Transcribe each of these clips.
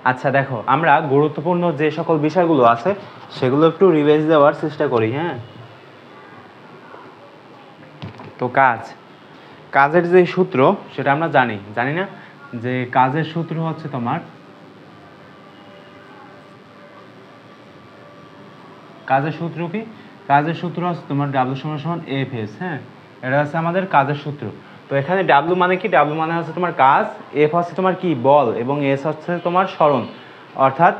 আচ্ছা দেখো, আমরা গুরুত্বপূর্ণ যে সকল বিষয়গুলো আছে সেগুলো একটু রিভাইজ দেওয়ার চেষ্টা করি। হ্যাঁ, তো কাজের যে সূত্র সেটা আমরা জানি না যে কাজের সূত্র হচ্ছে তোমার কাজের সূত্র কি? কাজের সূত্র হচ্ছে তোমার ডাব্লু সমান সমান এফ এস। হ্যাঁ, এটা হচ্ছে আমাদের কাজের সূত্র। তো এখানে ডাব্লু মানে কি? ডাব্লু মানে হচ্ছে তোমার কাজ, এফ হচ্ছে তোমার কি বল, এবং এস হচ্ছে তোমার সরণ। অর্থাৎ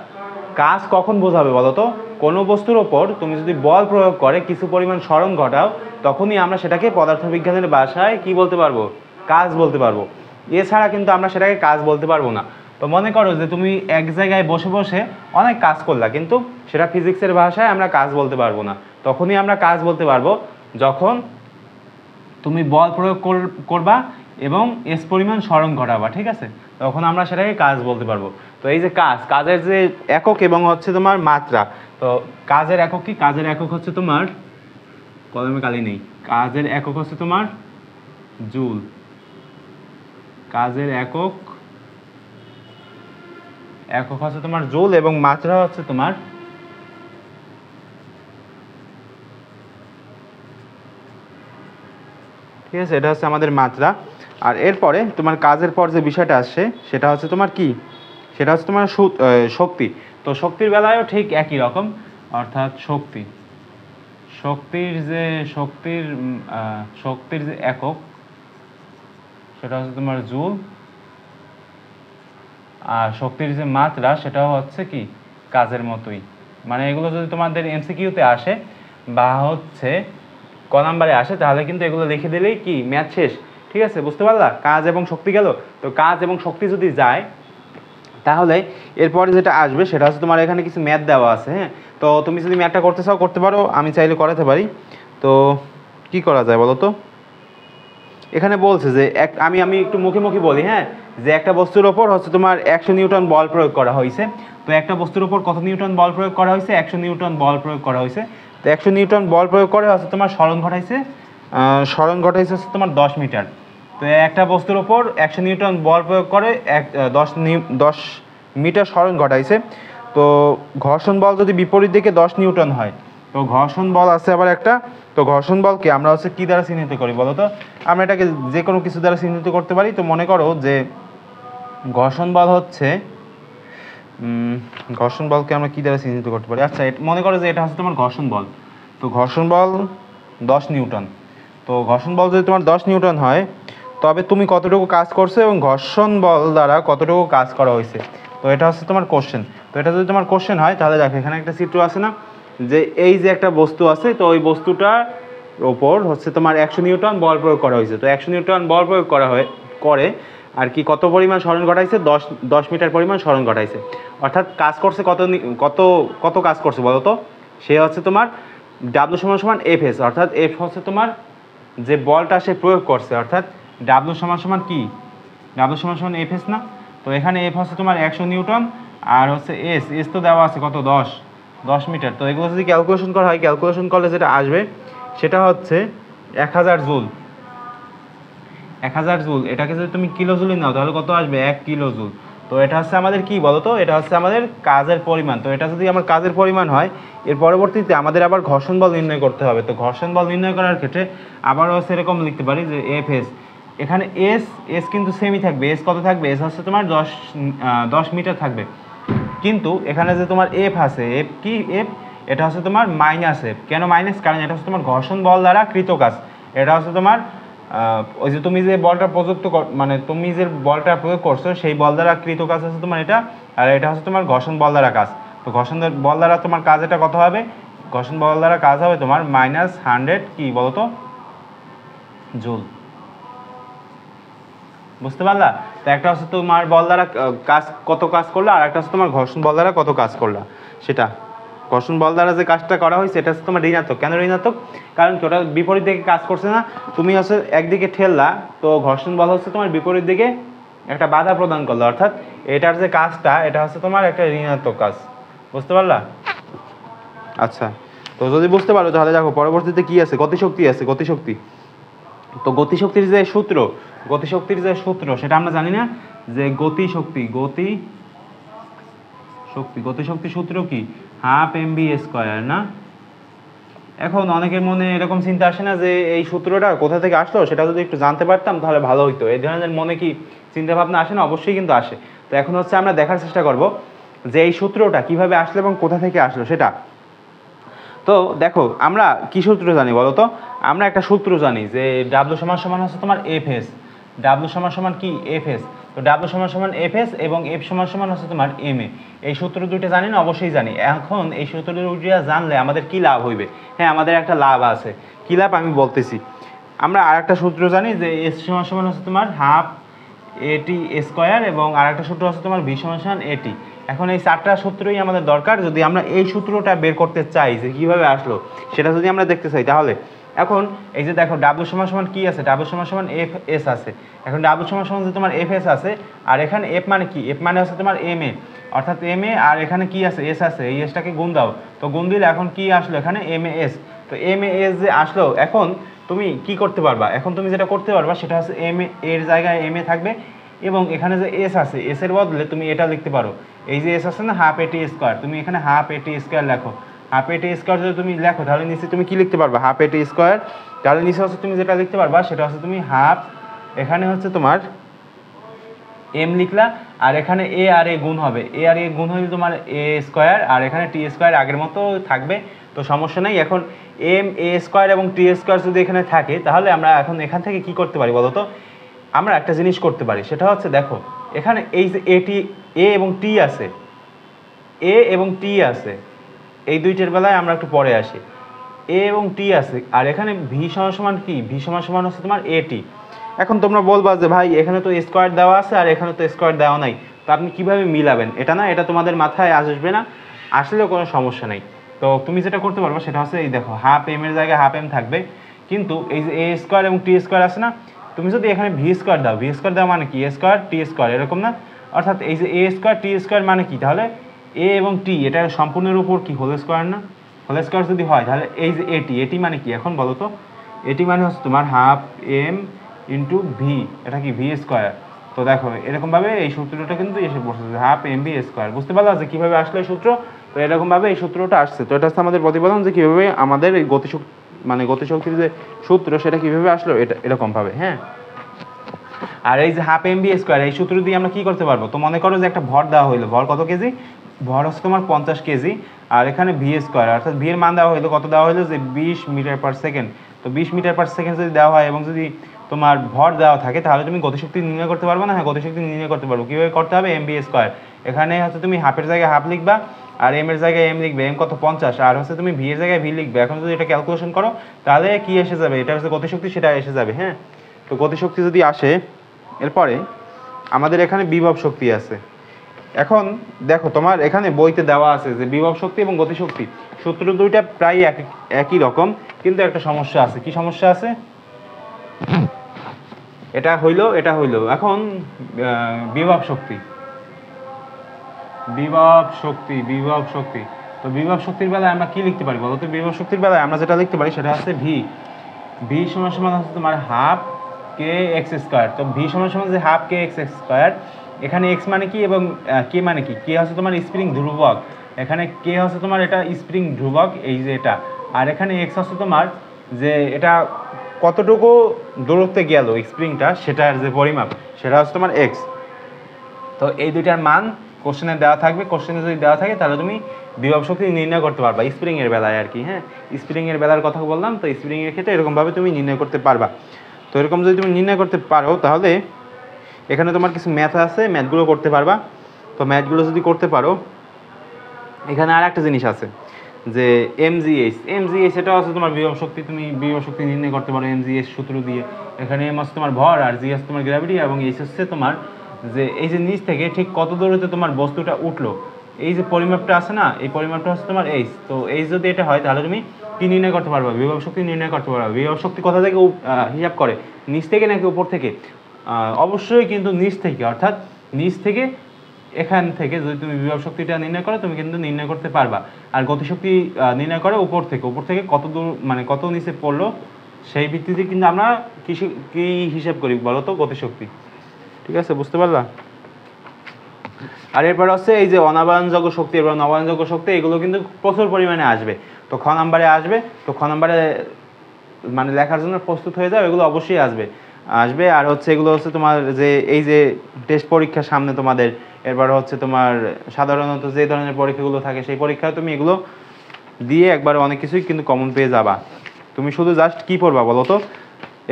কাজ কখন বোঝাবে বলো তো? কোনো বস্তুর ওপর তুমি যদি বল প্রয়োগ করে কিছু পরিমাণ সরণ ঘটাও, তখনই আমরা সেটাকে পদার্থবিজ্ঞানের ভাষায় কি বলতে পারবো? কাজ বলতে পারবো। এছাড়া কিন্তু আমরা সেটাকে কাজ বলতে পারবো না। তো মনে করো যে তুমি এক জায়গায় বসে বসে অনেক কাজ করলা, কিন্তু সেটা ফিজিক্সের ভাষায় আমরা কাজ বলতে পারবো না। তখনই আমরা কাজ বলতে পারবো যখন তুমি বল প্রয়োগ করবা এবং এস পরিমাণ সরণ ঘটাবা, ঠিক আছে? তখন আমরা সেটাকে কাজ বলতে পারবো। তো এই যে কাজের যে একক এবং হচ্ছে তোমার মাত্রা, তো কাজের একক কি? কাজের একক হচ্ছে তোমার, কলমে কালি নেই, কাজের একক হচ্ছে তোমার জুল। কাজের একক হচ্ছে তোমার জুল, এবং মাত্রা হচ্ছে তোমার ঠিক আছে, এটা হচ্ছে আমাদের মাত্রা। আর এরপরে তোমার কাজের পর যে বিষয়টা আসছে সেটা হচ্ছে তোমার কি? সেটা হচ্ছে তোমার শক্তি। তো শক্তির বেলায়ও ঠিক একই রকম, অর্থাৎ শক্তির যে একক সেটা হচ্ছে তোমার জুল, আর শক্তির যে মাত্রা সেটাও হচ্ছে কি? কাজের মতোই। মানে এগুলো যদি তোমাদের এমসিকিউতে আসে বা হচ্ছে ক নাম্বারে আসে, তাহলে কিন্তু এগুলো লিখে দিলেই কি ম্যাথ শেষ। ঠিক আছে, বুঝতে পারলা? কাজ এবং শক্তি গেল। তো কাজ এবং শক্তি যদি যায়, তাহলে এরপরে যেটা আসবে সেটা হচ্ছে তোমার এখানে কিছু ম্যাথ দেওয়া আছে। হ্যাঁ, তো তুমি যদি ম্যাথটা করতে চাও করতে পারো, আমি চাইলে করাতে পারি। তো কি করা যায় বলো তো? এখানে বলছে যে আমি একটু মুখে বলি। হ্যাঁ, যে একটা বস্তুর ওপর হচ্ছে তোমার 100 নিউটন বল প্রয়োগ করা হয়েছে। তো একটা বস্তুর ওপর কত নিউটন বল প্রয়োগ করা হয়েছে? 100 নিউটন বল প্রয়োগ করা হয়েছে। তো 100 নিউটন বল প্রয়োগ করে হচ্ছে তোমার সরণ ঘটাইছে হচ্ছে তোমার 10 মিটার। তো একটা বস্তুর ওপর 100 নিউটন বল প্রয়োগ করে 10 মিটার সরণ ঘটাইছে। তো ঘর্ষণ বল যদি বিপরীত দিকে 10 নিউটন হয়, তো ঘর্ষণ বল আছে আবার একটা। তো ঘর্ষণ বলকে আমরা হচ্ছে কী দ্বারা চিহ্নিত করি বলো তো? আমরা এটাকে যে কোনো কিছু দ্বারা চিহ্নিত করতে পারি। তো মনে করো যে ঘর্ষণ বল হচ্ছে ঘর্ষণ বলকে আমরা কী দ্বারা চিহ্নিত করতে পারি? আচ্ছা, মনে করো যে এটা হচ্ছে তোমার ঘর্ষণ বল। তো ঘর্ষণ বল 10 নিউটন। তো ঘর্ষণ বল যদি তোমার 10 নিউটন হয়, তবে তুমি কতটুকু কাজ করছো এবং ঘর্ষণ বল দ্বারা কতটুকু কাজ করা হয়েছে। তো এটা হচ্ছে তোমার কোশ্চেন। তো এটা যদি তোমার কোশ্চেন হয়, তাহলে দেখো এখানে একটা চিত্র আছে না, যে এই যে একটা বস্তু আছে, তো ওই বস্তুটার ওপর হচ্ছে তোমার 100 নিউটন বল প্রয়োগ করা হয়েছে। তো 100 নিউটন বল প্রয়োগ করে আর কি কত পরিমাণ সরণ ঘটাইছে? 10 মিটার পরিমাণ সরণ ঘটাইছে। অর্থাৎ কাজ করছে কত কাজ করছে বলো তো? সে হচ্ছে তোমার ডাব্লু সমান সমান এফ এস, অর্থাৎ এফ হচ্ছে তোমার যে বলটা সে প্রয়োগ করছে, অর্থাৎ ডাব্লু সমান সমান কি? ডাব্লু সমান সমান এফ এস না? তো এখানে এফ হচ্ছে তোমার 100 নিউটন, আর হচ্ছে এস তো দেওয়া আছে কত? 10 মিটার। তো এগুলো যদি ক্যালকুলেশন করা হয়, ক্যালকুলেশন করলে যেটা আসবে সেটা হচ্ছে 1000 জুল। 1000 জুল, এটাকে যদি তুমি কিলো জুলে নাও তাহলে কত আসবে? 1 কিলো জুল। তো এটা হচ্ছে আমাদের কি বলো তো? এটা হচ্ছে আমাদের কাজের পরিমাণ। তো এটা যদি আমার কাজের পরিমাণ হয়, এর পরবর্তীতে আমাদের আবার ঘর্ষণ বল নির্ণয় করতে হবে। তো ঘর্ষণ বল নির্ণয় করার ক্ষেত্রে আবারও সেরকম লিখতে পারি যে এফ এস। এখানে এস কিন্তু সেমই থাকবে। এস কত থাকবে? এস হচ্ছে তোমার 10 মিটার থাকবে। কিন্তু এখানে যে তোমার এফ আছে, এফ এটা হচ্ছে তোমার মাইনাস এফ। কেন মাইনাস? কারণ এটা হচ্ছে তোমার ঘর্ষণ বল দ্বারা কৃত কাজ। এটা হচ্ছে তোমার ওই যে তুমি যে বলটা তুমি যে বলটা প্রয়োগ করছো সেই বল দ্বারা কৃত কাজ হচ্ছে তোমার এটা, আর এটা হচ্ছে তোমার ঘর্ষণ বল দ্বারা কাজ। তো ঘর্ষণ বল দ্বারা তোমার কাজ এটা কত হবে? ঘর্ষণ বল দ্বারা কাজ হবে তোমার -100 কি বলতো জুল। বুঝতে পারলা? তো একটা হচ্ছে তোমার বল দ্বারা কত কাজ করলা, আর একটা হচ্ছে তোমার ঘর্ষণ বল দ্বারা কত কাজ করলা। সেটা ঘর্ষণ বল দ্বারা যে কাজটা করা হয়েছে এটা হচ্ছে তোমার ঋণাত্মক। কেন ঋণাত্মক? কারণ ওটা বিপরীত দিকে কাজ করছে না, তুমি হচ্ছে একদিকে ঠেললা, তো ঘর্ষণ বল হচ্ছে তোমার বিপরীত দিকে একটা বাধা প্রদান করলো, অর্থাৎ এটার যে কাজটা এটা হচ্ছে তোমার একটা ঋণাত্মক কাজ। বুঝতে পারলা? আচ্ছা, তো যদি বুঝতে পারো তাহলে দেখো পরবর্তীতে কি আছে? গতিশক্তি আছে। তো গতিশক্তির যে সূত্র সেটা আমরা জানি না, যে গতিশক্তি শক্তি, গতিশক্তি সূত্র কি হাফ এম ভি স্কোয়ার না। এখন অনেকের মনে এরকম চিন্তা আসে না যে এই সূত্রটা কোথা থেকে আসলো, সেটা যদি একটু জানতে পারতাম তাহলে ভালো হইতো। এই ধরনের মনে কি চিন্তা ভাবনা আসে না? অবশ্যই কিন্তু আসে। তো এখন হচ্ছে আমরা দেখার চেষ্টা করব যে এই সূত্রটা কিভাবে আসলো এবং কোথা থেকে আসলো সেটা। তো দেখো আমরা কি সূত্র জানি বলো তো? আমরা একটা সূত্র জানি যে ডাব্লু সমান সমান হচ্ছে তোমার এফ এস। ডাব্লু সমান সমান কি এফ এস। তো ডাব্লু সমান সমান এফ এস এবং এফ সমান সমান হচ্ছে তোমার এম এ। এই সূত্র দুটো জানি না? অবশ্যই জানি। এখন এই সূত্র দুটো জানলে আমাদের কি লাভ হইবে? হ্যাঁ, আমাদের একটা লাভ আছে। কি লাভ আমি বলতেছি। আমরা আর একটা সূত্র জানি যে এস সমান সমান হচ্ছে তোমার হাফ এটি স্কোয়ার এবং আর একটা সূত্র হচ্ছে তোমার ভি সমান সমান এটি। এখন এই চারটা সূত্রই আমাদের দরকার যদি আমরা এই সূত্রটা বের করতে চাই যে কীভাবে আসলো সেটা যদি আমরা দেখতে চাই। তাহলে এখন এই যে দেখো ডাব্লু সমান সমান কী আছে? ডাব্লু সমান সমান এফ এস আছে। এখন ডাব্লু সমান সমান যে তোমার এফ এস আছে আর এখানে এফ মানে কি? এফ মানে হচ্ছে তোমার এম এ, অর্থাৎ এম এ আর এখানে কি আছে? এস আছে। এই এসটাকে গুণ দাও, তো গুণ দিলে এখন কি আসলো? এখানে এম এ এস। তো এম এ এস যে আসলো, এখন তুমি কি করতে পারবা? এখন তুমি যেটা করতে পারবা সেটা হচ্ছে এম এর জায়গায় এম এ থাকবে এবং এখানে যে এস আছে এস এর বদলে তুমি এটা লিখতে পারো। এই যে এস আছে না হাফ এটি স্কোয়ার, তুমি এখানে হাফ এটি স্কোয়ার লেখো। হাফ এটি স্কোয়ার যদি তুমি লেখো তাহলে নিচে তুমি কি লিখতে পারবা? হাফ এটি স্কোয়ার। তাহলে নিচে হচ্ছে তুমি যেটা লিখতে পারবা সেটা হচ্ছে তুমি হাফ, এখানে হচ্ছে তোমার এম লিখলা আর এখানে এ আর এ গুণ হবে। এ আর এ গুণ হলে তোমার এ স্কোয়ার আর এখানে টি স্কোয়ার আগের মতো থাকবে, তো সমস্যা নেই। এখন এম এ স্কোয়ার এবং টি স্কোয়ার যদি এখানে থাকে তাহলে আমরা এখন এখান থেকে কি করতে পারি বলো তো? আমরা একটা জিনিস করতে পারি, সেটা হচ্ছে দেখো এখানে এই যে এটি এ এবং টি আছে, এ এবং টি আছে, এই দুইটার বেলায় আমরা একটু পরে আসি। এ এবং টি আছে আর এখানে ভি সমান সমান কি? ভি সমান সমান হচ্ছে তোমার এটি। এখন তোমরা বলবা যে ভাই এখানে তো স্কোয়ার দেওয়া আছে আর এখানে তো স্কোয়ার দেওয়া নাই, তো আপনি কীভাবে মিলাবেন? এটা না, এটা তোমাদের মাথায় আসবে না, আসলেও কোনো সমস্যা নেই। তো তুমি যেটা করতে পারবে সেটা হচ্ছে এই দেখো হাফ এম এর জায়গায় হাফ এম থাকবে, কিন্তু এই যে এ স্কোয়ার এবং টি স্কোয়ার আছে না, তুমি যদি এখানে ভি স্কোয়ার দাও, ভি স্কোয়ার দেওয়া মানে কি? এ স্কোয়ার টি স্কোয়ার, এরকম না? অর্থাৎ এই যে এ স্কোয়ার টি স্কোয়ার মানে কি? তাহলে এ এবং টি এটা সম্পূর্ণের উপর কি হোল স্কোয়ার না? হোল স্কোয়ার যদি হয় তাহলে এই যে এটি, এটি মানে কি এখন বলো তো? এটি মানে হচ্ছে তোমার হাফ এম ইন্টু ভি, এটা কি ভি স্কোয়ার। তো দেখো এরকমভাবে এই সূত্রটা কিন্তু এসে পড়ছে হাফ এম ভি স্কোয়ার। বুঝতে পারলা যে কীভাবে আসলো এই সূত্র? তো এরকমভাবে এই সূত্রটা আসছে। তো এটা হচ্ছে আমাদের প্রতিপাদন যে কীভাবে আমাদের এই গতিশক্তি মানে গতিশক্তির যে সূত্র সেটা কীভাবে আসলো, এটা এরকমভাবে। হ্যাঁ, আর এই যে হাফ এম ভি স্কোয়ার এই সূত্র দিয়ে আমরা কী করতে পারবো? তো মনে করো যে একটা ভর দেওয়া হইলো, ভর কত কেজি? ভর হচ্ছে তোমার 50 কেজি আর এখানে ভি স্কোয়ার অর্থাৎ ভি এর মান দেওয়া হইলো, কত দেওয়া হইলো? যে 20 মিটার পার সেকেন্ড। তো 20 মিটার পার সেকেন্ড যদি দেওয়া হয় এবং যদি তোমার ভর দেওয়া থাকে তাহলে তুমি গতিশক্তি নির্ণয় করতে পারবে না? হ্যাঁ, গতিশক্তি নির্ণয় করতে পারবো। কীভাবে করতে হবে? এম ভি স্কোয়ার, এখানে হচ্ছে তুমি হাফের জায়গায় হাফ লিখবা আর এম এর জায়গায় এম লিখবে, এম কত 50 আর হচ্ছে তুমি ভি এর জায়গায় ভি লিখবে। এখন যদি এটা ক্যালকুলেশন করো তাহলে কি এসে যাবে? এটা হচ্ছে গতিশক্তি, সেটা এসে যাবে। হ্যাঁ, তো গতিশক্তি যদি আসে এরপরে আমাদের এখানে বিভব শক্তি আছে। এখন দেখো তোমার এখানে বইতে দেওয়া আছে যে বিভব শক্তি এবং গতিশক্তি সূত্র দুইটা প্রায় একই রকম, কিন্তু একটা সমস্যা আছে। কি সমস্যা আছে? এটা হইলো এটা হইলো এখন বিভব শক্তি, বিভব শক্তি, বিভব শক্তি। তো বিভব শক্তির বেলায় আমরা কি লিখতে পারি বলো তো? বিভব শক্তির বেলায় আমরা যেটা লিখতে পারি সেটা হচ্ছে ভি, ভি সমান সমান হচ্ছে তোমার হাফ কে এক্স স্কোয়ার। তো ভি সমান সমান যে হাফ কে এক্স স্কোয়ার, এখানে এক্স মানে কি এবং কে মানে কি? কে হচ্ছে তোমার স্প্রিং ধ্রুবক, এখানে কে হচ্ছে তোমার এটা স্প্রিং ধ্রুবক এই যে এটা, আর এখানে এক্স হচ্ছে তোমার যে এটা কতটুকু দূরত্বে গেল স্প্রিংটা সেটার যে পরিমাপ সেটা হচ্ছে তোমার এক্স। তো এই দুইটার মান কোশ্চেনে দেওয়া থাকবে, কোশ্চেনে যদি দেওয়া থাকে তাহলে তুমি বিভব শক্তি নির্ণয় করতে পারবা স্প্রিংয়ের বেলায় আর কি। হ্যাঁ, স্প্রিংয়ের বেলার কথা বললাম, তো স্প্রিংয়ের ক্ষেত্রে এরকমভাবে তুমি নির্ণয় করতে পারবা। তো এরকম যদি তুমি নির্ণয় করতে পারো তাহলে এখানে তোমার কিছু ম্যাথ আছে, ম্যাথগুলো করতে পারবা। তো ম্যাথগুলো যদি করতে পারো এখানে আর একটা জিনিস আছে যে এমজিএইচ, এমজিএইচ এটা হচ্ছে তোমার বিভব শক্তি, তুমি বিভব শক্তি নির্ণয় করতে পারো এমজিএইচ সূত্র দিয়ে। এখানে এম হচ্ছে তোমার ভর আর জি হচ্ছে তোমার গ্র্যাভিটি এবং এইচ হচ্ছে তোমার যে এই যে নিচ থেকে ঠিক কত দূরত্বে তোমার বস্তুটা উঠলো, এই যে পরিমাপটা আছে না, এই পরিমাপটা হচ্ছে তোমার এইচ। তো এইচ যদি এটা হয় তাহলে তুমি কি নির্ণয় করতে পারবা? বিভব শক্তি নির্ণয় করতে পারবা। বিভব শক্তি কোথা থেকে হিসাব করে? নিচ থেকে নাকি উপর থেকে? অবশ্যই কিন্তু নিচ থেকে, অর্থাৎ নিচ থেকে এখান থেকে যদি তুমি বিভব শক্তিটা নির্ণয় করো তুমি কিন্তু নির্ণয় করতে পারবা। আর গতিশক্তি নির্ণয় করে উপর থেকে, উপর থেকে কত দূর মানে কত নিচে পড়লো সেই ভিত্তিতে কিন্তু আমরা কি হিসাব করি বলো তো? গতিশক্তি। ঠিক আছে, বুঝতে পারলা? আর এরপর হচ্ছে এই যে অনাবায়নযোগ্য শক্তি এবং নবায়নযোগ্য শক্তি, এগুলো কিন্তু প্রচুর পরিমাণে আসবে। তো খ নাম্বারে আসবে, তো খ নাম্বারে মানে লেখার জন্য প্রস্তুত হয়ে যাও, এগুলো অবশ্যই আসবে। আর হচ্ছে এগুলো হচ্ছে তোমার যে এই যে টেস্ট পরীক্ষার সামনে তোমাদের, এরপর হচ্ছে তোমার সাধারণত যে ধরনের পরীক্ষাগুলো থাকে সেই পরীক্ষায় তুমি এগুলো দিয়ে একবার অনেক কিছুই কিন্তু কমন পেয়ে যাবা। তুমি শুধু জাস্ট কী পড়বা বলো তো,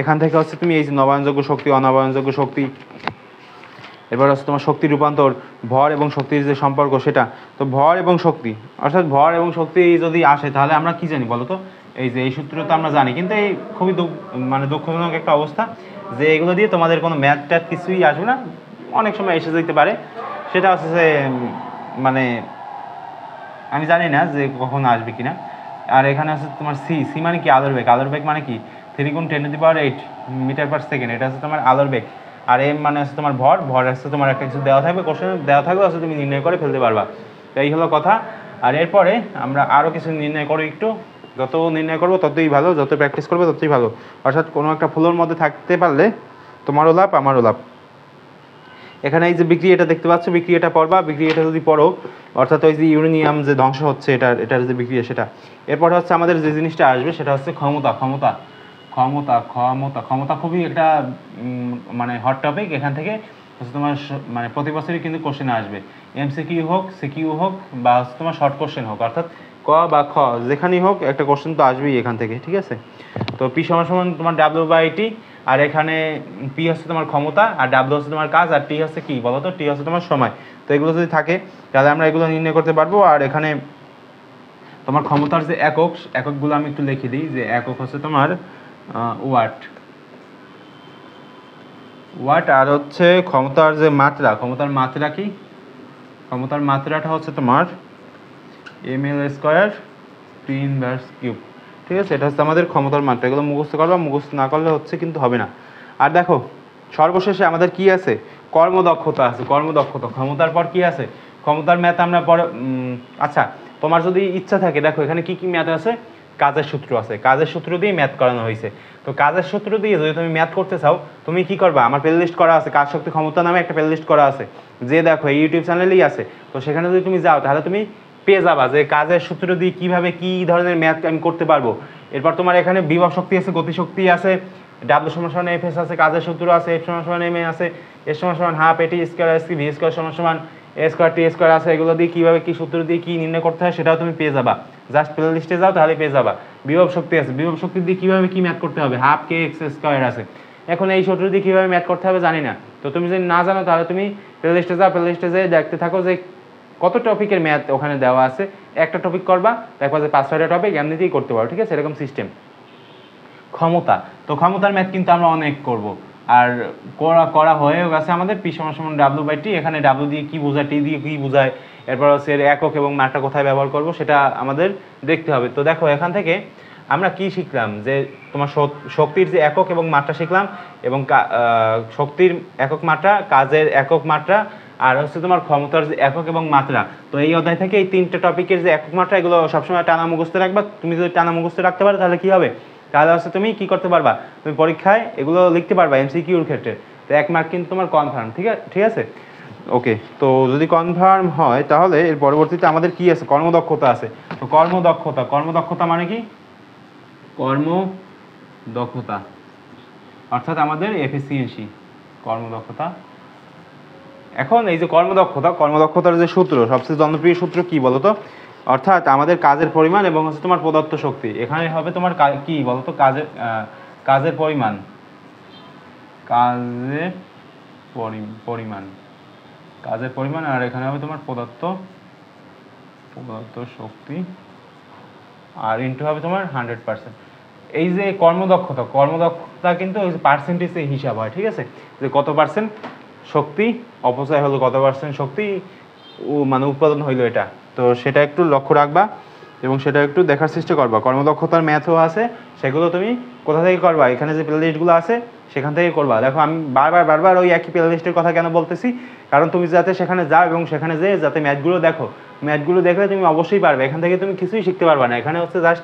এখান থেকে হচ্ছে তুমি এই যে নবায়নযোগ্য শক্তি, অনবায়নযোগ্য শক্তি, এবার হচ্ছে তোমার শক্তি রূপান্তর, ভর এবং শক্তির যে সম্পর্ক সেটা। তো ভর এবং শক্তি, অর্থাৎ ভর এবং শক্তি যদি আসে তাহলে আমরা কি জানি বলো তো, এই যে এই সূত্র তো আমরা জানি, কিন্তু এই খুবই মানে দুঃখজনক একটা অবস্থা যে এগুলো দিয়ে তোমাদের কোনো ম্যাথ ট্যাথ কিছুই আসবে না, অনেক সময় এসে যেতে পারে। সেটা হচ্ছে যে মানে আমি জানি না যে কখন আসবে কিনা। আর এখানে হচ্ছে তোমার সি মানে কি আলোর বেগ, আলোর বেগ মানে কি 3 × 10⁸ মিটার/সেকেন্ড, এটা হচ্ছে তোমার আলোর বেগ। আর এম মানে হচ্ছে তোমার ভর হচ্ছে তোমার একটা কিছু দেওয়া থাকবে, কোশ্চেন দেওয়া থাকবে, হচ্ছে তুমি নির্ণয় করে ফেলতে পারবা। তো এই হলো কথা। আর এরপরে আমরা আরও কিছু নির্ণয় করি একটু, যত নির্ণয় করবো ততই ভালো, যত প্র্যাকটিস করবে ততই ভালো। অর্থাৎ কোনো একটা ফ্লোর মধ্যে থাকতে পারলে তোমারও লাভ আমারও লাভ। এখানে এই যে বিক্রিয়াটা দেখতে পাচ্ছ, বিক্রিয়াটা পড়বা। বিক্রিয়াটা যদি পড়ো, অর্থাৎ ওই যে ইউরেনিয়াম যে ধ্বংস হচ্ছে এটার যে বিক্রিয়া সেটা। এরপর হচ্ছে আমাদের যে জিনিসটা আসবে সেটা হচ্ছে ক্ষমতা। ক্ষমতা ক্ষমতা ক্ষমতা ক্ষমতা খুবই একটা মানে হট টপিক। এখান থেকে হচ্ছে তোমার মানে প্রতি বছরই কিন্তু কোশ্চেন আসবে, এমসিকিউ হোক, সিকিউ হোক, বা হচ্ছে তোমার শর্ট কোশ্চেন হোক, অর্থাৎ ক বা খ যেখানেই হোক একটা কোশ্চেন তো আসবেই এখান থেকে, ঠিক আছে। তো পি সমান তোমার W/T, আর এখানে পি হচ্ছে তোমার ক্ষমতা, আর ডাব্লিউ হচ্ছে তোমার কাজ, আর টি হচ্ছে কি বলো তো, টি হচ্ছে তোমার সময়। তো এগুলো যদি থাকে তাহলে আমরা এগুলো নির্ণয় করতে পারবো। আর এখানে তোমার ক্ষমতার যে এককগুলো আমি একটু লিখে দিই, যে একক হচ্ছে তোমার ওয়াট। আর হচ্ছে ক্ষমতার যে মাত্রা, ক্ষমতার মাত্রা কি, ক্ষমতার মাত্রাটা হচ্ছে তোমার ml² T⁻³ ঠিক আছে। এটা হচ্ছে আমাদের ক্ষমতার মাত্রা। এগুলো মুখস্থ করবা, মুখস্থ না করলে হচ্ছে কিন্তু হবে না। আর দেখো সর্বশেষে আমাদের কি আছে, কর্মদক্ষতা আছে। কর্মদক্ষতা, ক্ষমতার পর কি আছে, ক্ষমতার ম্যাথ আমরা পরে আচ্ছা তোমার যদি ইচ্ছা থাকে, দেখো এখানে কি কি ম্যাথ আছে, কাজের সূত্র আছে, কাজের সূত্র দিয়ে ম্যাথ করানো হয়েছে। তো কাজের সূত্র দিয়ে যদি তুমি ম্যাথ করতে চাও, তুমি কি করবা, আমার প্লে লিস্ট করা আছে, কাজ শক্তি ক্ষমতা নামে একটা প্লে লিস্ট করা আছে, যে দেখো এই ইউটিউব চ্যানেলেই আছে। তো সেখানে যদি তুমি যাও তাহলে তুমি পেয়ে যাবা যে কাজের সূত্র দিয়ে কিভাবে কি ধরনের ম্যাথ আমি করতে পারবো। এরপর তোমার এখানে বিভব শক্তি আছে, গতিশক্তি আছে, W = Fs আছে, কাজের সূত্র আছে, F = ma আছে, S = ½ AT² v² a²t² আছে। এগুলো দিয়ে কিভাবে কি সূত্র দিয়ে কি নির্ণয় করতে হয় সেটাও তুমি পেয়ে যাবা। জাস্ট প্লে লিস্টে যাও তাহলে পেয়ে যাবা। বিভব শক্তি আছে, বিভব শক্তি দিয়ে কিভাবে কি ম্যাথ করতে হবে, ½ kx² আছে। এখন এই সূত্র দিয়ে কিভাবে ম্যাথ করতে হবে জানি না, তো তুমি যদি না জানো তাহলে তুমি প্লে লিস্টে যাও, প্লে লিস্টে যেয়ে দেখতে থাকো যে কত টপিকের ম্যাথ ওখানে দেওয়া আছে। একটা টপিক করবা, দেখবা যে 5-6টা টপিক এমনিতেই করতে পারো, ঠিক আছে, এরকম সিস্টেম। ক্ষমতা, তো ক্ষমতার ম্যাথ কিন্তু আমরা অনেক করব, আর করা হয়েও গেছে আমাদের। পি = W/T, এখানে W দিয়ে কি বোঝায়, টি দিয়ে কি বোঝায়, এরপর হচ্ছে একক এবং মাত্রা কোথায় ব্যবহার করব সেটা আমাদের দেখতে হবে। তো দেখো এখান থেকে আমরা কি শিখলাম, যে তোমার শক্তির যে একক এবং মাত্রা শিখলাম, এবং শক্তির একক মাত্রা, কাজের একক মাত্রা, আর হচ্ছে তোমার ক্ষমতার যে একক এবং মাত্রা। তো এই অধ্যায় থেকে এই 3টে টপিকের যে একক মাত্রা, এগুলো সবসময় টানা মুখস্থ রাখবা। তুমি যদি টানা মুখস্থ রাখতে পারো তাহলে কি হবে, তাহলে হচ্ছে তুমি কি করতে পারবা, তুমি পরীক্ষায় এগুলো লিখতে পারবা এমসিকিউর ক্ষেত্রে। তো 1 মার্ক কিন্তু তোমার কনফার্ম, ঠিক আছে। ওকে, তো যদি কনফার্ম হয় তাহলে এর পরবর্তীতে আমাদের কি আছে, কর্মদক্ষতা আছে। তো কর্মদক্ষতা মানে কি, কর্মদক্ষতা অর্থাৎ আমাদের এফিসিয়েন্সি, কর্মদক্ষতা। এখন এই যে কর্মদক্ষতার যে সূত্র, সবচেয়ে জনপ্রিয় সূত্র কি বলতো, অর্থাৎ আমাদের কাজের পরিমাণ এবং হচ্ছে তোমার প্রদত্ত শক্তি। এখানে হবে তোমার কি বলতো, কাজের পরিমাণ, কাজের পরিমাণ, আর এখানে হবে তোমার প্রদত্ত শক্তি, আর ইনটু হবে তোমার 100%। এই যে কর্মদক্ষতা কিন্তু ওই যে পার্সেন্টেজে হিসাব হয়, ঠিক আছে, যে কত পার্সেন্ট শক্তি অপচয় হলো, কত পার্সেন্ট শক্তি মানে উৎপাদন হইলো, এটা। তো সেটা একটু লক্ষ্য রাখবা এবং সেটা একটু দেখার চেষ্টা করবা। কর্মদক্ষতার ম্যাথও আছে, সেগুলো তুমি কোথা থেকে করবা, এখানে যে প্লে লিস্টগুলো আছে সেখান থেকে করবা। দেখো আমি বারবার ওই একই প্লে লিস্টের কথা কেন বলতেছি, কারণ তুমি যাতে সেখানে যাও এবং সেখানে যেয়ে যাতে ম্যাথগুলো দেখো, ম্যাথগুলো দেখলে তুমি অবশ্যই পারবে। এখান থেকে তুমি কিছুই শিখতে পারবা না, এখানে হচ্ছে জাস্ট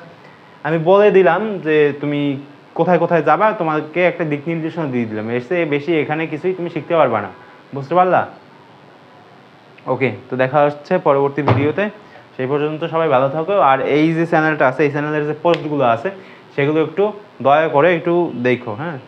আমি বলে দিলাম যে তুমি কোথায় কোথায় যাবা, তোমাকে একটা দিক নির্দেশনা দিয়ে দিলাম, এর চেয়ে বেশি এখানে কিছুই তুমি শিখতে পারবা না, বুঝতে পারলা। ওকে, তো দেখা হচ্ছে পরবর্তী ভিডিওতে। সেই পর্যন্ত সবাই ভালো থাকো। আর এই যে চ্যানেলটা আছে, এই চ্যানেলের যে পোস্টগুলো আছে সেগুলো একটু দয়া করে একটু দেখো, হ্যাঁ।